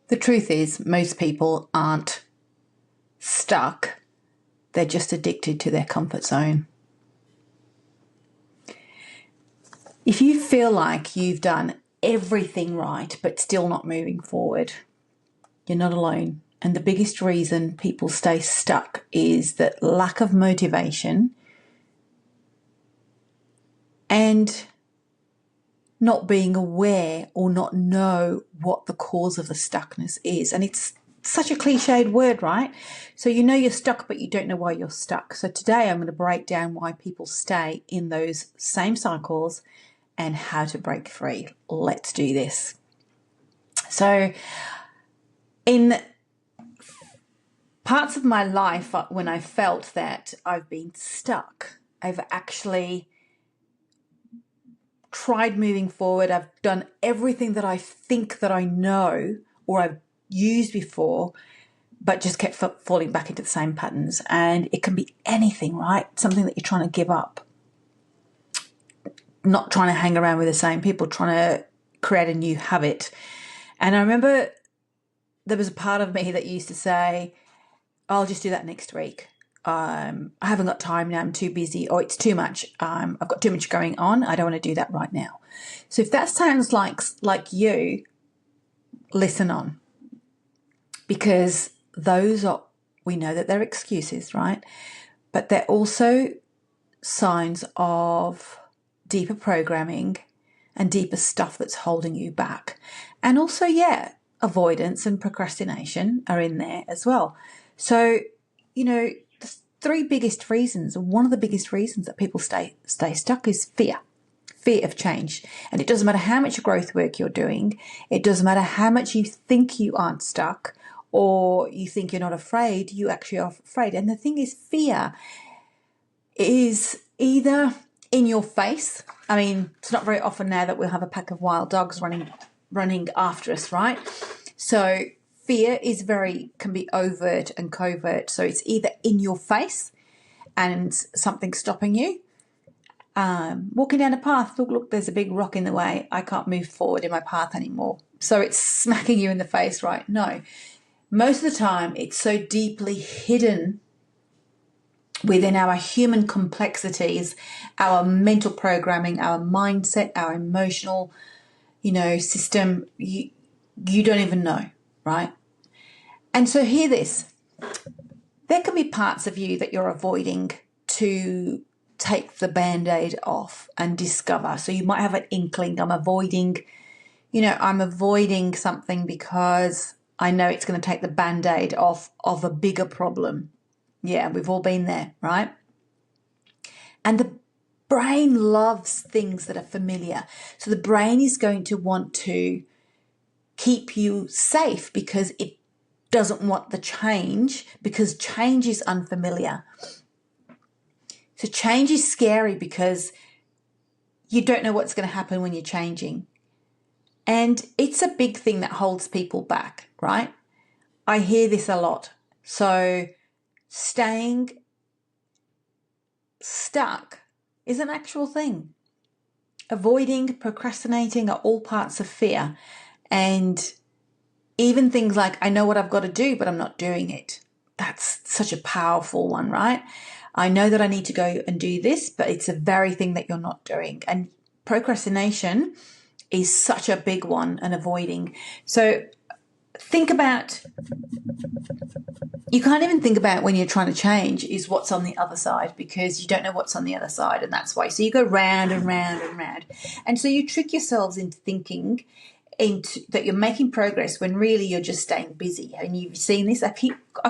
The truth is, most people aren't stuck. They're just addicted to their comfort zone. If you feel like you've done everything right but still not moving forward, you're not alone. And the biggest reason people stay stuck is that lack of motivation and not being aware or not know what the cause of the stuckness is. And it's such a cliched word, right? So you know you're stuck, but you don't know why you're stuck. So today I'm going to break down why people stay in those same cycles and how to break free. Let's do this. So in parts of my life when I felt that I've been stuck, I've actually tried moving forward. I've done everything that I think that I know or I've used before, but just kept falling back into the same patterns. And it can be anything, right? Something that you're trying to give up. Not trying to hang around with the same people, trying to create a new habit. And I remember there was a part of me that used to say, I'll just do that next week. I haven't got time now, I'm too busy, or it's too much. I've got too much going on. I don't want to do that right now. So if that sounds like you, listen on. Because those are, we know that they're excuses, right? But they're also signs of deeper programming and deeper stuff that's holding you back. And also, avoidance and procrastination are in there as well. So, the three biggest reasons, one of the biggest reasons that people stay stuck is fear of change. And it doesn't matter how much growth work you're doing. It doesn't matter how much you think you aren't stuck or you think you're not afraid. You actually are afraid. And the thing is, fear is either in your face. I mean, it's not very often now that we'll have a pack of wild dogs running after us, right? So fear can be overt and covert. So it's either in your face and something stopping you. Walking down a path, look, there's a big rock in the way. I can't move forward in my path anymore. So it's smacking you in the face, right? No. Most of the time, it's so deeply hidden within our human complexities, our mental programming, our mindset, our emotional, system. You don't even know, right? And so hear this. There can be parts of you that you're avoiding to take the Band-Aid off and discover. So you might have an inkling, I'm avoiding something because I know it's going to take the Band-Aid off of a bigger problem. Yeah, we've all been there, right? And the brain loves things that are familiar. So the brain is going to want to keep you safe because it doesn't want the change, because change is unfamiliar. So change is scary because you don't know what's going to happen when you're changing. And it's a big thing that holds people back, right? I hear this a lot. So staying stuck is an actual thing. Avoiding, procrastinating are all parts of fear. And even things like, I know what I've got to do, but I'm not doing it. That's such a powerful one, right? I know that I need to go and do this, but it's a very thing that you're not doing. And procrastination is such a big one, and avoiding. So think about, you can't even think about when you're trying to change is what's on the other side, because you don't know what's on the other side, and that's why. So you go round and round and round. And so you trick yourselves into thinking that you're making progress when really you're just staying busy. And you've seen this. I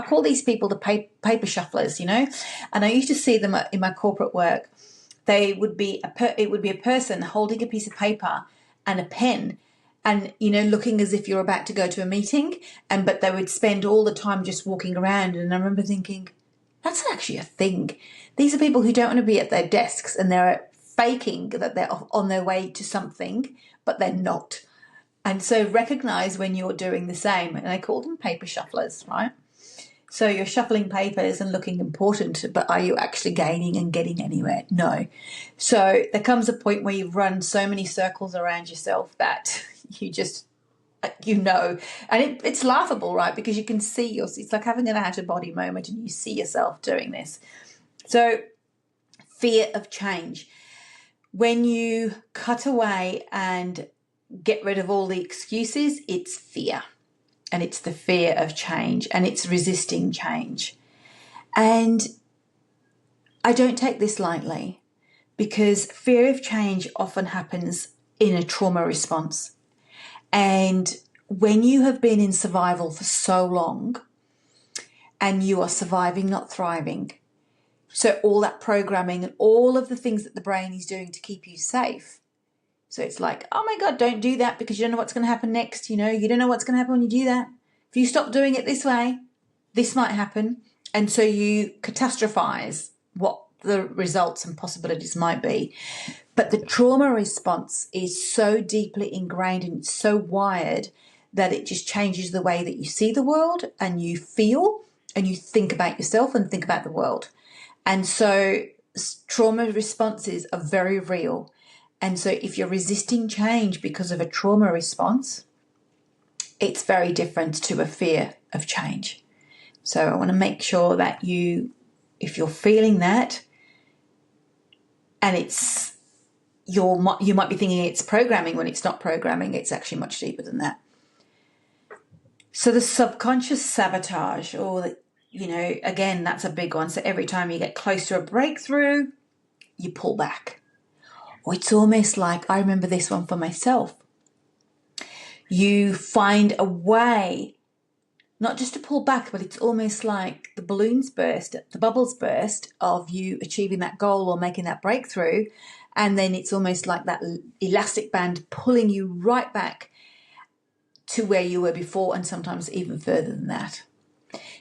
call these people the paper shufflers, and I used to see them in my corporate work. It would be a person holding a piece of paper and a pen, and looking as if you're about to go to a meeting, but they would spend all the time just walking around. And I remember thinking, that's actually a thing. These are people who don't want to be at their desks, and they're faking that they're on their way to something, but they're not. And so recognize when you're doing the same. And I call them paper shufflers, right? So you're shuffling papers and looking important, but are you actually gaining and getting anywhere? No. So there comes a point where you've run so many circles around yourself that you just and it's laughable, right? Because you can see it's like having an out-of-body moment and you see yourself doing this. So fear of change. When you cut away and get rid of all the excuses, it's fear. And it's the fear of change, and it's resisting change. And I don't take this lightly, because fear of change often happens in a trauma response. And when you have been in survival for so long and you are surviving, not thriving, so all that programming and all of the things that the brain is doing to keep you safe. So it's like, oh my God, don't do that because you don't know what's going to happen next. You don't know what's going to happen when you do that. If you stop doing it this way, this might happen. And so you catastrophize what the results and possibilities might be. But the trauma response is so deeply ingrained and it's so wired that it just changes the way that you see the world and you feel and you think about yourself and think about the world. And so trauma responses are very real. And so if you're resisting change because of a trauma response, it's very different to a fear of change. So I want to make sure that if you're feeling that, and you might be thinking it's programming when it's not programming, it's actually much deeper than that. So the subconscious sabotage, again, that's a big one. So every time you get close to a breakthrough, you pull back. Or it's almost like, I remember this one for myself. You find a way, not just to pull back, but it's almost like the balloons burst, the bubbles burst of you achieving that goal or making that breakthrough. And then it's almost like that elastic band pulling you right back to where you were before, and sometimes even further than that.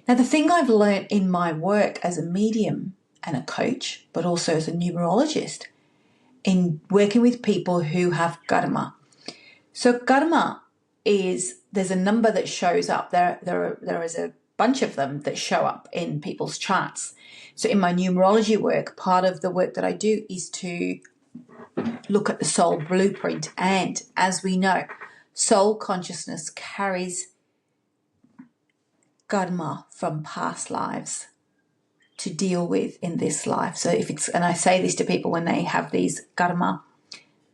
Now, the thing I've learned in my work as a medium and a coach, but also as a numerologist, in working with people who have karma. So karma there's a number that shows up. There is a bunch of them that show up in people's charts. So in my numerology work, part of the work that I do is to look at the soul blueprint. And as we know, soul consciousness carries karma from past lives to deal with in this life. So and I say this to people when they have these karma,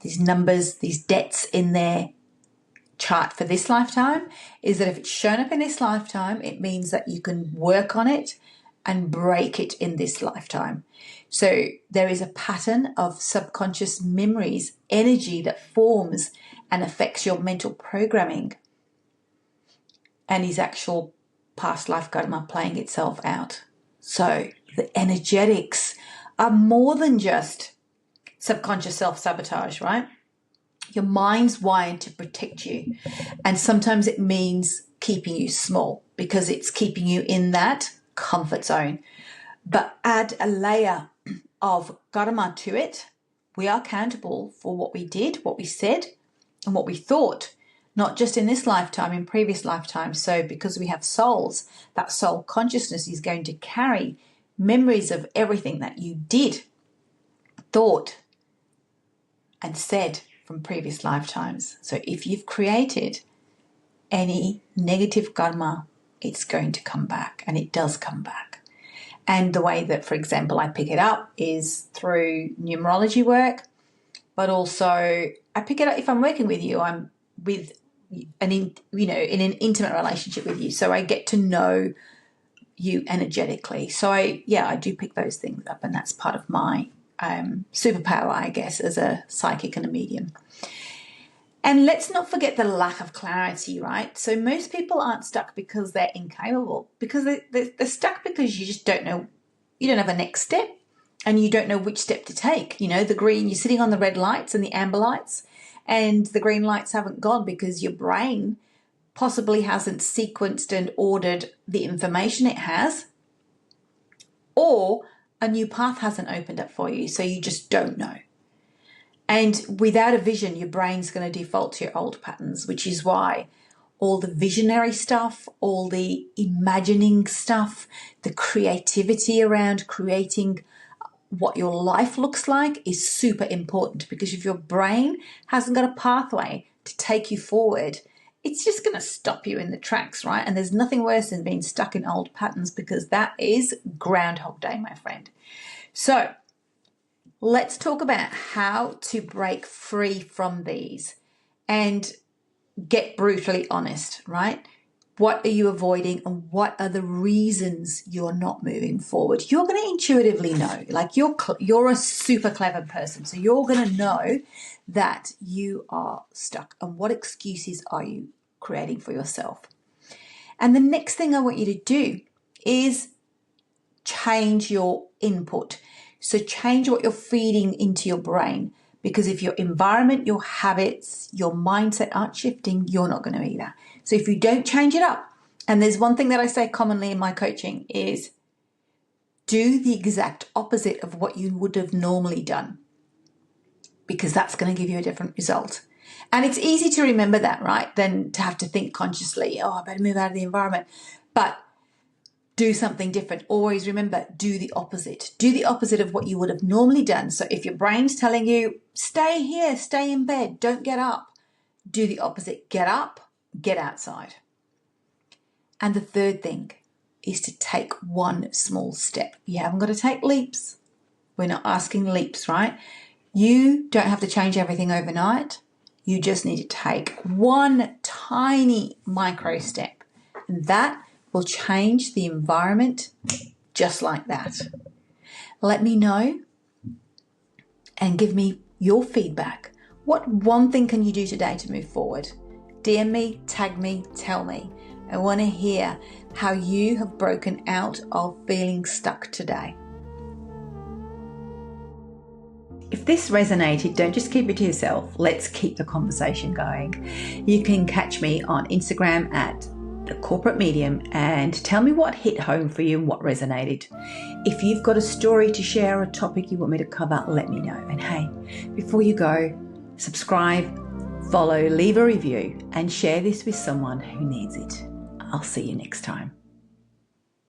these numbers, these debts in their chart for this lifetime, is that if it's shown up in this lifetime, it means that you can work on it and break it in this lifetime. So there is a pattern of subconscious memories, energy that forms and affects your mental programming, and is actual past life karma playing itself out. So the energetics are more than just subconscious self-sabotage, right? Your mind's wired to protect you. And sometimes it means keeping you small because it's keeping you in that comfort zone. But add a layer of karma to it. We are accountable for what we did, what we said, and what we thought, not just in this lifetime, in previous lifetimes. So because we have souls, that soul consciousness is going to carry memories of everything that you did, thought, and said from previous lifetimes. So if you've created any negative karma, it's going to come back, and it does come back. And the way that, for example, I pick it up is through numerology work, but also I pick it up if I'm working with you. I'm with in an intimate relationship with you, so I get to know you energetically. So I do pick those things up, and that's part of my superpower, I guess, as a psychic and a medium. And let's not forget the lack of clarity, right? So most people aren't stuck because they're incapable, because they're stuck because you just don't know, you don't have a next step, and you don't know which step to take. The green, you're sitting on the red lights and the amber lights, and the green lights haven't gone because your brain possibly hasn't sequenced and ordered the information it has, or a new path hasn't opened up for you, so you just don't know. And without a vision, your brain's going to default to your old patterns, which is why all the visionary stuff, all the imagining stuff, the creativity around creating what your life looks like is super important, because if your brain hasn't got a pathway to take you forward, it's just going to stop you in the tracks, right? And there's nothing worse than being stuck in old patterns, because that is Groundhog Day, my friend. So let's talk about how to break free from these and get brutally honest, right? What are you avoiding, and what are the reasons you're not moving forward? You're going to intuitively know, like you're a super clever person. So you're going to know that you are stuck, and what excuses are you creating for yourself. And the next thing I want you to do is change your input. So change what you're feeding into your brain, because if your environment, your habits, your mindset aren't shifting, you're not going to either. So if you don't change it up, and there's one thing that I say commonly in my coaching is do the exact opposite of what you would have normally done, because that's going to give you a different result. And it's easy to remember that, right? Than to have to think consciously, oh, I better move out of the environment. But do something different. Always remember, do the opposite. Do the opposite of what you would have normally done. So if your brain's telling you, stay here, stay in bed, don't get up, do the opposite. Get up, get outside. And the third thing is to take one small step. You haven't got to take leaps. We're not asking leaps, right? You don't have to change everything overnight. You just need to take one tiny micro step, and that will change the environment just like that. Let me know and give me your feedback. What one thing can you do today to move forward? DM me, tag me, tell me. I want to hear how you have broken out of feeling stuck today. If this resonated, don't just keep it to yourself. Let's keep the conversation going. You can catch me on Instagram at The Corporate Medium and tell me what hit home for you and what resonated. If you've got a story to share or a topic you want me to cover, let me know. And hey, before you go, subscribe, follow, leave a review, and share this with someone who needs it. I'll see you next time.